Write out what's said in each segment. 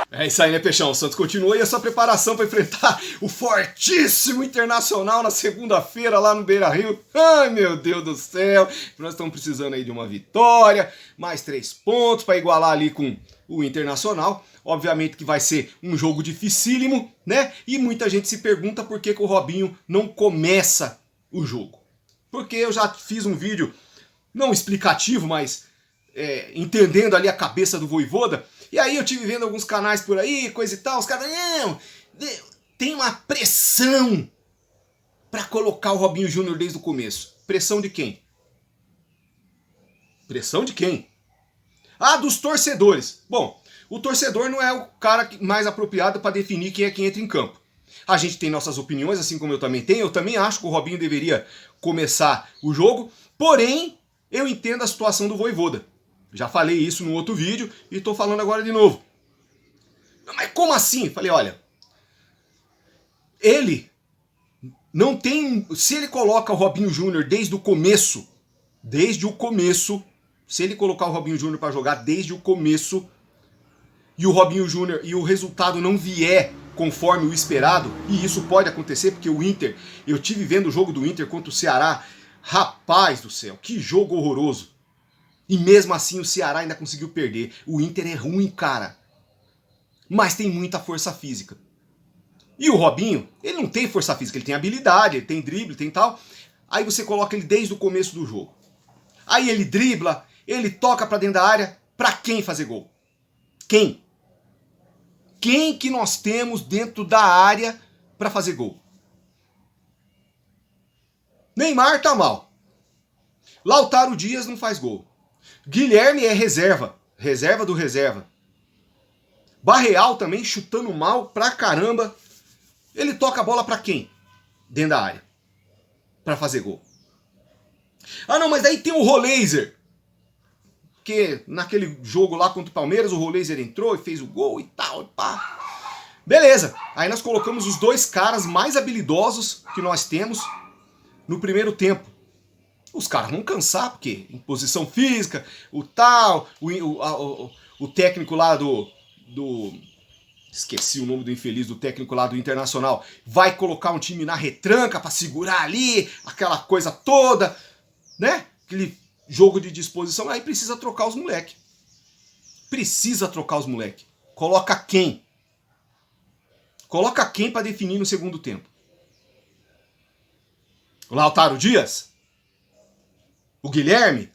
É isso aí, né, Peixão? O Santos continua aí a sua preparação para enfrentar o fortíssimo Internacional na segunda-feira lá no Beira-Rio. Ai, meu Deus do céu! Nós estamos precisando aí de uma vitória, mais 3 pontos para igualar ali com o Internacional. Obviamente que vai ser um jogo dificílimo, né? E muita gente se pergunta por que o Robinho não começa o jogo. Porque eu já fiz um vídeo, não explicativo, mas entendendo ali a cabeça do Vojvoda. E aí eu tive vendo alguns canais por aí, coisa e tal, os caras, não, tem uma pressão para colocar o Robinho Júnior desde o começo. Pressão de quem? Pressão de quem? Ah, dos torcedores. Bom, o torcedor não é o cara mais apropriado para definir quem é quem entra em campo. A gente tem nossas opiniões, assim como eu também tenho. Eu também acho que o Robinho deveria começar o jogo, porém, eu entendo a situação do Vojvoda. Já falei isso no outro vídeo e estou falando agora de novo. Mas como assim? Falei, olha, ele não tem... Se ele coloca o Robinho Júnior desde o começo, se ele colocar o Robinho Júnior para jogar desde o começo, e o Robinho Júnior e o resultado não vier conforme o esperado, e isso pode acontecer porque o Inter, eu tive vendo o jogo do Inter contra o Ceará, rapaz do céu, que jogo horroroso. E mesmo assim o Ceará ainda conseguiu perder. O Inter é ruim, cara. Mas tem muita força física. E o Robinho, ele não tem força física, ele tem habilidade, ele tem drible, tem tal. Aí você coloca ele desde o começo do jogo. Aí ele dribla, ele toca pra dentro da área. Pra quem fazer gol? Quem? Quem que nós temos dentro da área pra fazer gol? Neymar tá mal. Lautaro Dias não faz gol. Guilherme é reserva do reserva. Barreal também chutando mal pra caramba. Ele toca a bola pra quem? Dentro da área. Pra fazer gol. Ah não, mas daí tem o Roleiser. Que naquele jogo lá contra o Palmeiras, o Roleiser entrou e fez o gol e tal. E pá. Beleza. Aí nós colocamos os 2 caras mais habilidosos que nós temos no primeiro tempo. Os caras vão cansar, porque em posição física, o tal, o técnico lá do... Esqueci o nome do infeliz do técnico lá do Internacional. Vai colocar um time na retranca pra segurar ali, aquela coisa toda, né? Aquele jogo de disposição. Aí precisa trocar os moleque. Precisa trocar os moleque. Coloca quem? Coloca quem pra definir no segundo tempo? O Lautaro Dias? O Guilherme?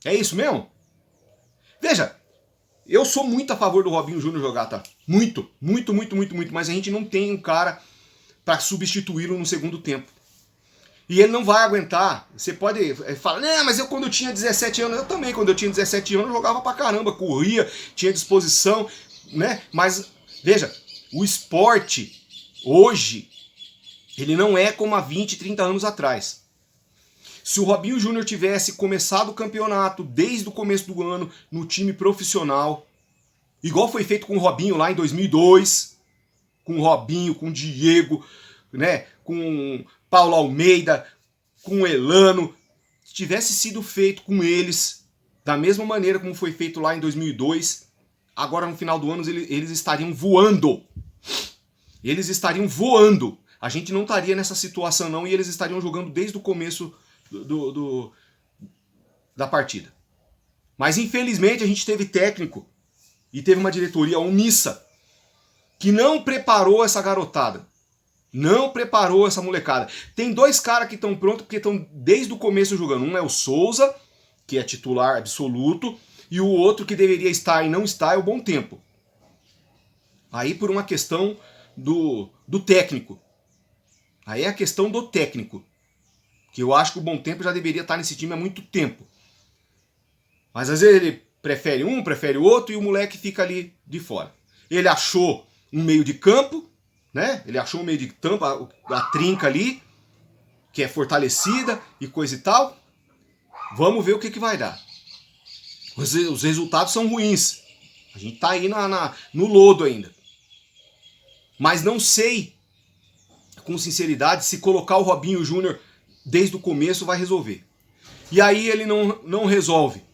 É isso mesmo? Veja, eu sou muito a favor do Robinho Júnior jogar, tá? Muito. Mas a gente não tem um cara pra substituí-lo no segundo tempo. E ele não vai aguentar. Você pode falar, né, mas eu quando eu tinha 17 anos, eu também, quando eu tinha 17 anos, eu jogava pra caramba, corria, tinha disposição, né? Mas, veja, o esporte, hoje, ele não é como há 20, 30 anos atrás. Se o Robinho Júnior tivesse começado o campeonato desde o começo do ano no time profissional, igual foi feito com o Robinho lá em 2002, com o Robinho, com o Diego, né, com Paulo Almeida, com o Elano, se tivesse sido feito com eles da mesma maneira como foi feito lá em 2002, agora no final do ano eles estariam voando. Eles estariam voando. A gente não estaria nessa situação não e eles estariam jogando desde o começo da partida. Mas infelizmente a gente teve técnico e teve uma diretoria omissa que não preparou essa garotada. Não preparou essa molecada. Tem 2 caras que estão prontos porque estão desde o começo jogando. Um é o Souza, que é titular absoluto, e o outro que deveria estar e não está é o Bom Tempo. Aí por uma questão do técnico. Aí é a questão do técnico. Que eu acho que o Bom Tempo já deveria estar nesse time há muito tempo. Mas às vezes ele prefere um, prefere o outro e o moleque fica ali de fora. Ele achou um meio de campo, né? Ele achou um meio de campo, a trinca ali, que é fortalecida e coisa e tal. Vamos ver o que vai dar. Os resultados são ruins. A gente tá aí no lodo ainda. Mas não sei, com sinceridade, se colocar o Robinho Júnior desde o começo vai resolver. E aí ele não resolve.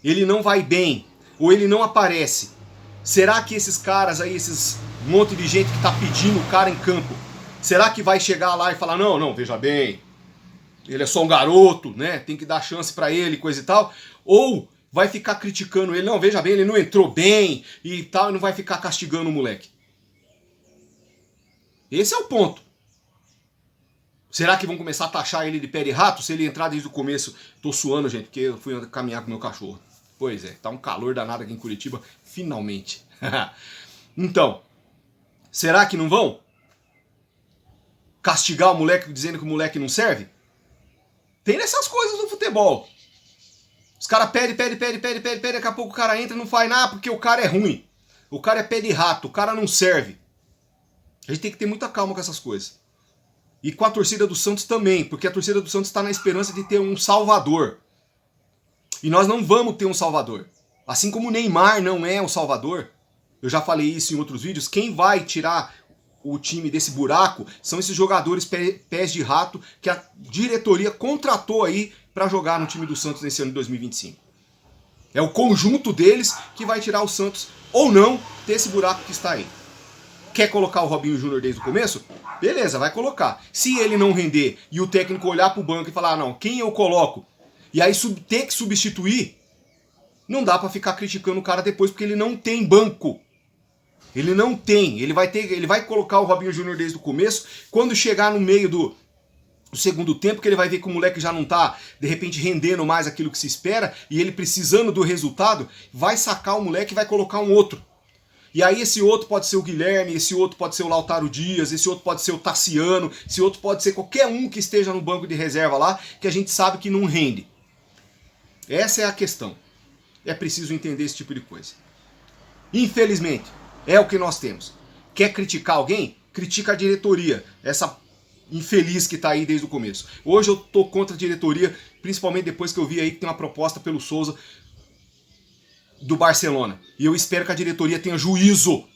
Ele não vai bem. Ou ele não aparece. Será que esses caras aí, esses monte de gente que tá pedindo o cara em campo, será que vai chegar lá e falar, não, veja bem, ele é só um garoto, né? Tem que dar chance pra ele, coisa e tal. Ou vai ficar criticando ele, não, veja bem, ele não entrou bem e tal, e não vai ficar castigando o moleque. Esse é o ponto. Será que vão começar a taxar ele de pé de rato se ele entrar desde o começo? Tô suando, gente, porque eu fui caminhar com meu cachorro. Pois é, tá um calor danado aqui em Curitiba, finalmente. Então, será que não vão castigar o moleque dizendo que o moleque não serve? Tem nessas coisas no futebol. Os caras pedem, daqui a pouco o cara entra e não faz nada porque o cara é ruim. O cara é pé de rato, o cara não serve. A gente tem que ter muita calma com essas coisas. E com a torcida do Santos também, porque a torcida do Santos está na esperança de ter um salvador. E nós não vamos ter um salvador. Assim como o Neymar não é um salvador, eu já falei isso em outros vídeos, quem vai tirar o time desse buraco são esses jogadores pés de rato que a diretoria contratou aí para jogar no time do Santos nesse ano de 2025. É o conjunto deles que vai tirar o Santos ou não desse buraco que está aí. Quer colocar o Robinho Júnior desde o começo? Beleza, vai colocar. Se ele não render e o técnico olhar pro banco e falar, não, quem eu coloco? E aí ter que substituir, não dá pra ficar criticando o cara depois porque ele não tem banco. Ele não tem. Ele vai colocar o Robinho Júnior desde o começo. Quando chegar no meio do segundo tempo, que ele vai ver que o moleque já não tá, de repente, rendendo mais aquilo que se espera, e ele precisando do resultado, vai sacar o moleque e vai colocar um outro. E aí esse outro pode ser o Guilherme, esse outro pode ser o Lautaro Dias, esse outro pode ser o Tassiano, esse outro pode ser qualquer um que esteja no banco de reserva lá, que a gente sabe que não rende. Essa é a questão. É preciso entender esse tipo de coisa. Infelizmente, é o que nós temos. Quer criticar alguém? Critica a diretoria. Essa infeliz que tá aí desde o começo. Hoje eu tô contra a diretoria, principalmente depois que eu vi aí que tem uma proposta pelo Souza do Barcelona. E eu espero que a diretoria tenha juízo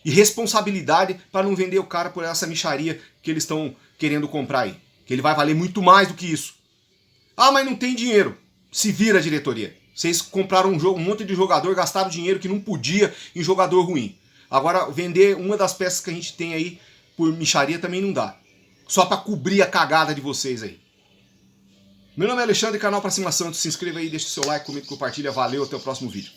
e responsabilidade para não vender o cara por essa mixaria que eles estão querendo comprar aí. Que ele vai valer muito mais do que isso. Ah, mas não tem dinheiro. Se vira, diretoria. Vocês compraram um monte de jogador, gastaram dinheiro que não podia em jogador ruim. Agora, vender uma das peças que a gente tem aí por mixaria também não dá. Só para cobrir a cagada de vocês aí. Meu nome é Alexandre, canal Pra Cima Santos. Se inscreva aí, deixa o seu like, comenta, compartilha. Valeu, até o próximo vídeo.